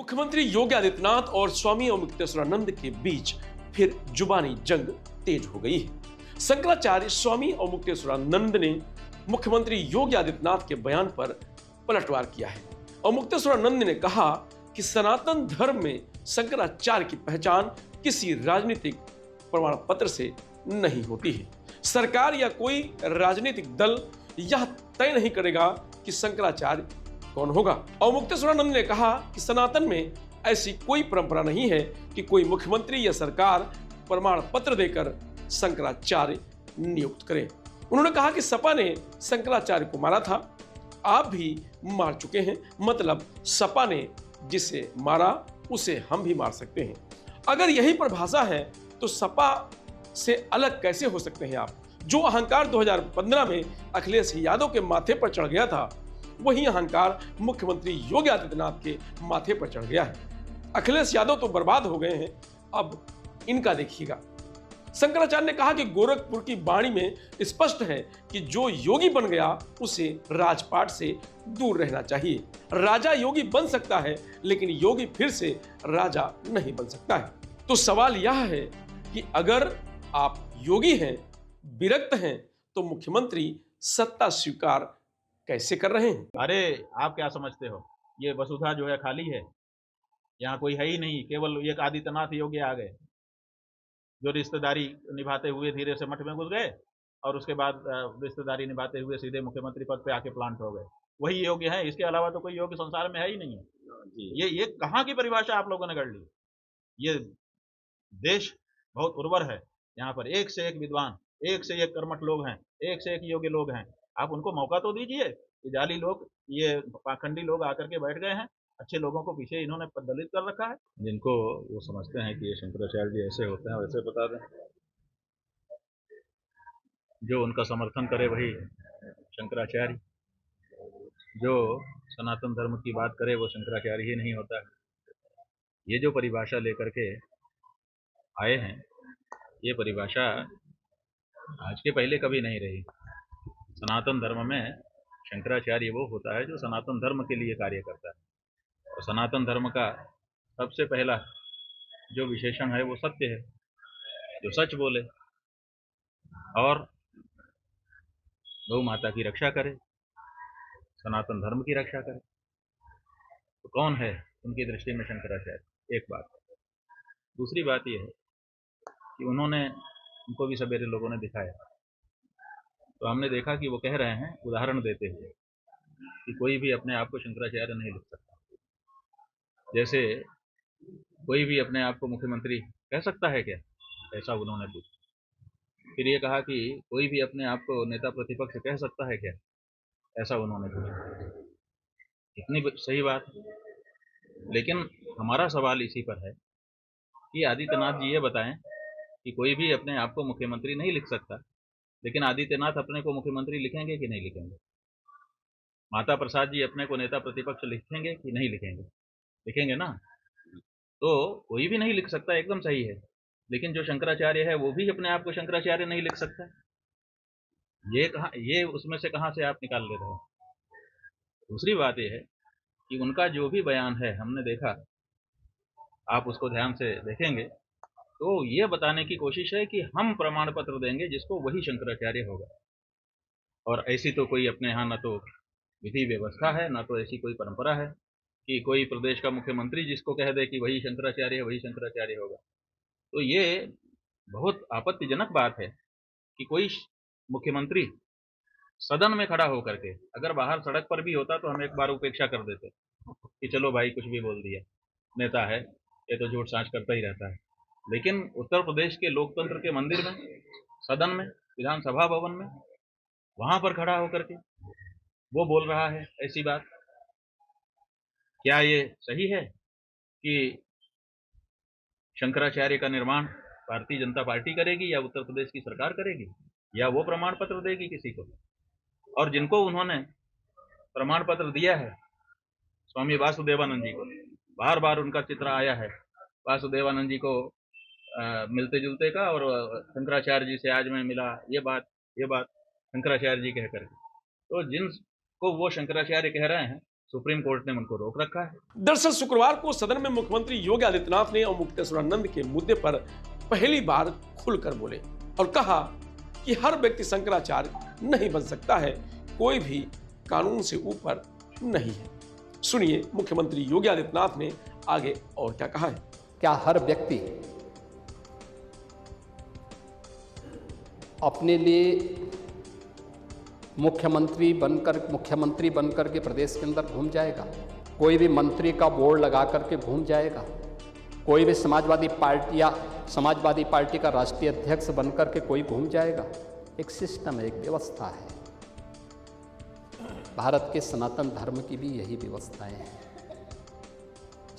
मुख्यमंत्री योगी आदित्यनाथ और स्वामी अवमुक्तेश्वरानंद के बीच फिर जुबानी जंग तेज हो गई है। शंकराचार्य स्वामी अवमुक्तेश्वरानंद ने मुख्यमंत्री योगी आदित्यनाथ के बयान पर पलटवार किया है। अवमुक्तेश्वरानंद ने कहा कि सनातन धर्म में शंकराचार्य की पहचान किसी राजनीतिक प्रमाण पत्र से नहीं होती है। सरकार या कोई राजनीतिक दल यह तय नहीं करेगा कि शंकराचार्य कौन होगा। अवमुक्तेश्वरानंद ने कहा कि सनातन में ऐसी कोई परंपरा नहीं है कि कोई मुख्यमंत्री या सरकार प्रमाण पत्र देकर शंकराचार्य नियुक्त करे। उन्होंने कहा कि सपा ने शंकराचार्य को मारा था, आप भी मार चुके हैं, मतलब सपा ने जिसे मारा उसे हम भी मार सकते हैं। अगर यही परिभाषा है तो सपा से अलग कैसे हो सकते हैं आप? जो अहंकार 2015 में अखिलेश यादव के माथे पर चढ़ गया था, वही अहंकार मुख्यमंत्री योगी आदित्यनाथ के माथे पर चढ़ गया है। अखिलेश यादव तो बर्बाद हो गए हैं, अब इनका देखिएगा। शंकराचार्य ने कहा कि गोरखपुर की वाणी में स्पष्ट है कि जो योगी बन गया उसे राजपाट से दूर रहना चाहिए। राजा योगी बन सकता है, लेकिन योगी फिर से राजा नहीं बन सकता है। तो सवाल यह है कि अगर आप योगी हैं, विरक्त हैं, तो मुख्यमंत्री सत्ता स्वीकार कैसे कर रहे हैं? अरे आप क्या समझते हो, ये वसुधा जो है खाली है, यहाँ कोई है ही नहीं, केवल एक आदित्यनाथ योगी आ गए जो रिश्तेदारी निभाते हुए धीरे से मठ में घुस गए और उसके बाद रिश्तेदारी निभाते हुए सीधे मुख्यमंत्री पद पे आके प्लांट हो गए। वही योग्य है, इसके अलावा तो कोई योग्य संसार में है ही नहीं है। ये कहाँ की परिभाषा आप लोगों ने कर ली? ये देश बहुत उर्वर है, यहाँ पर एक से एक विद्वान, एक से एक कर्मठ लोग हैं, एक से एक योग्य लोग हैं। आप उनको मौका तो दीजिए। ये जाली लोग, ये पाखंडी लोग आकर के बैठ गए हैं, अच्छे लोगों को पीछे इन्होंने दलित कर रखा है। जिनको वो समझते हैं कि ये शंकराचार्य जी ऐसे होते हैं, वैसे बता दें। जो उनका समर्थन करे वही शंकराचार्य, जो सनातन धर्म की बात करे वो शंकराचार्य ही नहीं होता है। ये जो परिभाषा लेकर के आए हैं, ये परिभाषा आज के पहले कभी नहीं रही। सनातन धर्म में शंकराचार्य वो होता है जो सनातन धर्म के लिए कार्य करता है। और सनातन धर्म का सबसे पहला जो विशेषण है वो सत्य है, जो सच बोले और गौ माता की रक्षा करे, सनातन धर्म की रक्षा करे। तो कौन है उनकी दृष्टि में शंकराचार्य? एक बात। दूसरी बात यह है कि उनको भी सवेरे लोगों ने दिखाया, तो हमने देखा कि वो कह रहे हैं उदाहरण देते हुए कि कोई भी अपने आप को शंकराचार्य नहीं लिख सकता। जैसे कोई भी अपने आप को मुख्यमंत्री कह सकता है क्या, ऐसा उन्होंने पूछा। फिर ये कहा कि कोई भी अपने आप को नेता प्रतिपक्ष कह सकता है क्या, ऐसा उन्होंने पूछा। इतनी सही बात। लेकिन हमारा सवाल इसी पर है कि आदित्यनाथ जी ये बताएं कि कोई भी अपने आप को मुख्यमंत्री नहीं लिख सकता, लेकिन आदित्यनाथ अपने को मुख्यमंत्री लिखेंगे कि नहीं लिखेंगे? माता प्रसाद जी अपने को नेता प्रतिपक्ष लिखेंगे कि नहीं लिखेंगे? लिखेंगे ना। तो कोई भी नहीं लिख सकता, एकदम सही है। लेकिन जो शंकराचार्य है वो भी अपने आप को शंकराचार्य नहीं लिख सकता। ये उसमें से कहाँ से आप निकाल ले रहे हो? दूसरी बात यह है कि उनका जो भी बयान है, हमने देखा, आप उसको ध्यान से देखेंगे तो ये बताने की कोशिश है कि हम प्रमाण पत्र देंगे जिसको वही शंकराचार्य होगा। और ऐसी तो कोई अपने यहाँ न तो विधि व्यवस्था है, न तो ऐसी कोई परंपरा है कि कोई प्रदेश का मुख्यमंत्री जिसको कह दे कि वही शंकराचार्य है, वही शंकराचार्य होगा। तो ये बहुत आपत्तिजनक बात है कि कोई मुख्यमंत्री सदन में खड़ा होकर के, अगर बाहर सड़क पर भी होता तो हम एक बार उपेक्षा कर देते कि चलो भाई कुछ भी बोल दिया, नेता है, ये तो झूठ साँच करता ही रहता है। लेकिन उत्तर प्रदेश के लोकतंत्र के मंदिर में, सदन में, विधानसभा भवन में, वहां पर खड़ा होकर के वो बोल रहा है ऐसी बात। क्या ये सही है कि शंकराचार्य का निर्माण भारतीय जनता पार्टी करेगी या उत्तर प्रदेश की सरकार करेगी, या वो प्रमाण पत्र देगी किसी को? और जिनको उन्होंने प्रमाण पत्र दिया है, स्वामी वासुदेवानंद जी को, बार बार उनका चित्र आया है वासुदेवानंद जी को मिलते जुलते का, और शंकराचार्य जी से आज मैं मिला, ये बात शंकराचार्य जी कह करके। तो जिनको वो शंकराचार्य कह रहे हैं सुप्रीम कोर्ट ने उनको रोक रखा है। दरअसल शुक्रवार को सदन में मुख्यमंत्री योगी आदित्यनाथ ने अवमुक्तेश्वरानंद के मुद्दे पर पहली बार खुलकर बोले और कहा कि हर व्यक्ति शंकराचार्य नहीं बन सकता है, कोई भी कानून से ऊपर नहीं है। सुनिए मुख्यमंत्री योगी आदित्यनाथ ने आगे और क्या कहा है। क्या हर व्यक्ति अपने लिए मुख्यमंत्री बनकर के प्रदेश के अंदर घूम जाएगा? कोई भी मंत्री का बोर्ड लगा करके घूम जाएगा? कोई भी समाजवादी पार्टी का राष्ट्रीय अध्यक्ष बनकर के कोई घूम जाएगा? एक सिस्टम है, एक व्यवस्था है। भारत के सनातन धर्म की भी यही व्यवस्थाएं हैं।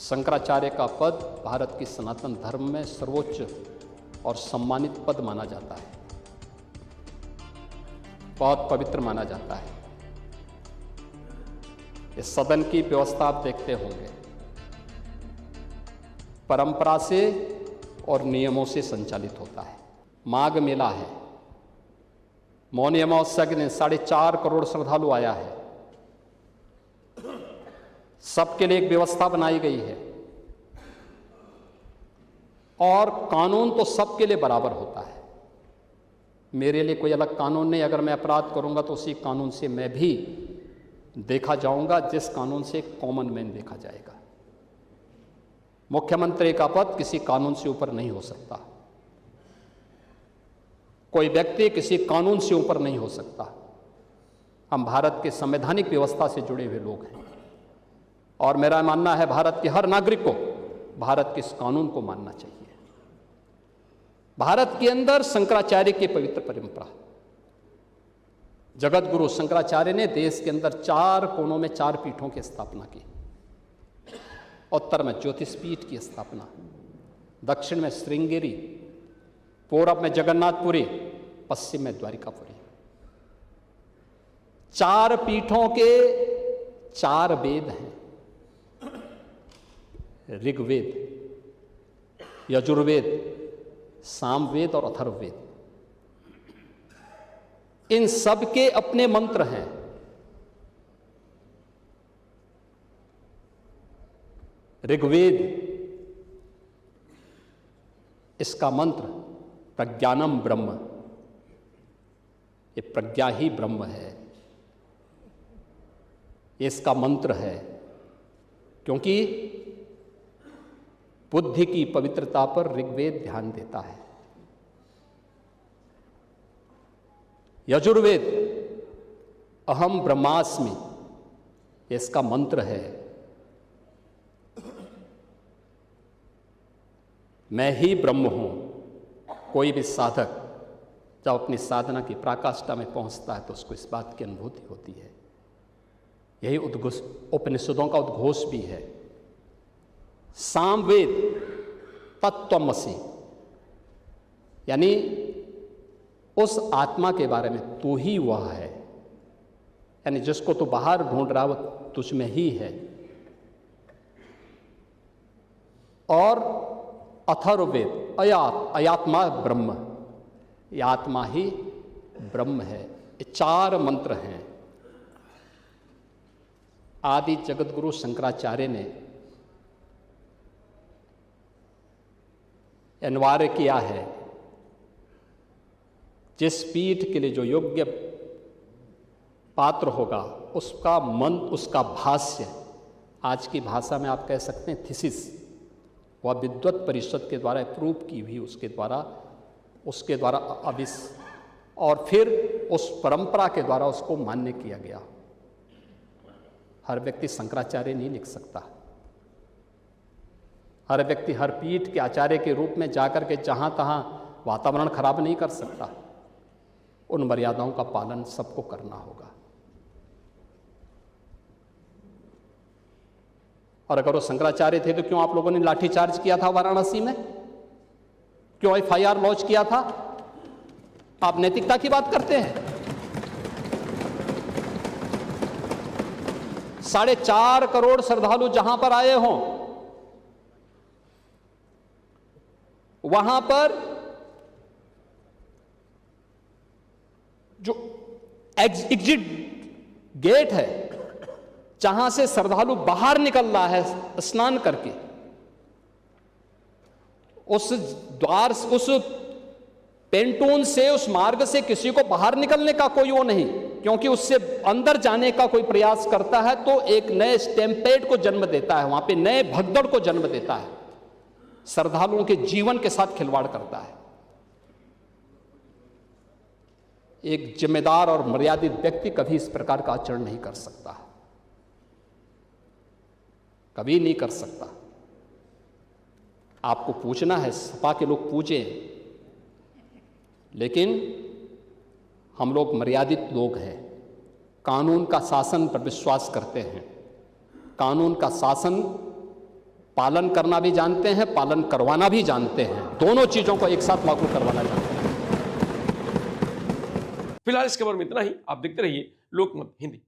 शंकराचार्य का पद भारत के सनातन धर्म में सर्वोच्च और सम्मानित पद माना जाता है, बहुत पवित्र माना जाता है। इस सदन की व्यवस्था आप देखते होंगे, परंपरा से और नियमों से संचालित होता है। माघ मेला है, मौनी अमावस्या के दिन 4.5 करोड़ श्रद्धालु आया है। सबके लिए एक व्यवस्था बनाई गई है और कानून तो सबके लिए बराबर होता है। मेरे लिए कोई अलग कानून नहीं। अगर मैं अपराध करूंगा तो उसी कानून से मैं भी देखा जाऊंगा, जिस कानून से कॉमन मैन देखा जाएगा। मुख्यमंत्री का पद किसी कानून से ऊपर नहीं हो सकता। कोई व्यक्ति किसी कानून से ऊपर नहीं हो सकता। हम भारत के संवैधानिक व्यवस्था से जुड़े हुए लोग हैं और मेरा मानना है भारत के हर नागरिक को भारत के इस कानून को मानना चाहिए। भारत के अंदर शंकराचार्य की पवित्र परंपरा, जगत गुरु शंकराचार्य ने देश के अंदर 4 कोनों में 4 पीठों की स्थापना की। उत्तर में ज्योतिष पीठ की स्थापना, दक्षिण में श्रृंगेरी, पूरब में जगन्नाथपुरी, पश्चिम में द्वारिकापुरी। 4 पीठों के 4 वेद हैं, ऋग्वेद, यजुर्वेद, सामवेद और अथर्ववेद। इन सब के अपने मंत्र हैं। ऋग्वेद, इसका मंत्र प्रज्ञानम ब्रह्म, ये प्रज्ञा ही ब्रह्म है, ये इसका मंत्र है। क्योंकि बुद्धि की पवित्रता पर ऋग्वेद ध्यान देता है। यजुर्वेद अहम ब्रह्मास्मि, ये इसका मंत्र है, मैं ही ब्रह्म हूं। कोई भी साधक जब अपनी साधना की पराकाष्ठा में पहुंचता है तो उसको इस बात की अनुभूति होती है। यही उपनिषदों का उद्घोष भी है। सामवेद तत्त्वमसि, यानी उस आत्मा के बारे में तू ही वह है, यानी जिसको तू बाहर ढूंढ रहा वो तुझ में ही है। और अथर्ववेद अयात्मा ब्रह्म, ये आत्मा ही ब्रह्म है। ये 4 मंत्र हैं। आदि जगत गुरु शंकराचार्य ने अनिवार्य किया है, जिस पीठ के लिए जो योग्य पात्र होगा उसका मंत्र, उसका भाष्य, आज की भाषा में आप कह सकते हैं थीसिस, वह विद्वत परिषद के द्वारा अप्रूव की हुई, उसके द्वारा और फिर उस परंपरा के द्वारा उसको मान्य किया गया। हर व्यक्ति शंकराचार्य नहीं लिख सकता। हर व्यक्ति हर पीठ के आचार्य के रूप में जाकर के जहां तहां वातावरण खराब नहीं कर सकता। उन मर्यादाओं का पालन सबको करना होगा। और अगर वो शंकराचार्य थे तो क्यों आप लोगों ने लाठीचार्ज किया था वाराणसी में? क्यों FIR लॉन्च किया था? आप नैतिकता की बात करते हैं। 4.5 करोड़ श्रद्धालु जहां पर आए हों, वहां पर जो एग्जिट गेट है जहां से श्रद्धालु बाहर निकल रहा है स्नान करके, उस द्वार, उस पेंटून से, उस मार्ग से किसी को बाहर निकलने का कोई वो नहीं, क्योंकि उससे अंदर जाने का कोई प्रयास करता है तो एक नए स्टैम्पेड को जन्म देता है, वहां पे नए भगदड़ को जन्म देता है, श्रद्धालुओं के जीवन के साथ खिलवाड़ करता है। एक जिम्मेदार और मर्यादित व्यक्ति कभी इस प्रकार का आचरण नहीं कर सकता, कभी नहीं कर सकता। आपको पूछना है, सपा के लोग पूछें, लेकिन हम लोग मर्यादित लोग हैं, कानून का शासन पर विश्वास करते हैं, कानून का शासन पालन करना भी जानते हैं, पालन करवाना भी जानते हैं, दोनों चीजों को एक साथ लागू करवाना जानते हैं। फिलहाल इस खबर में इतना ही। आप देखते रहिए लोकमत हिंदी।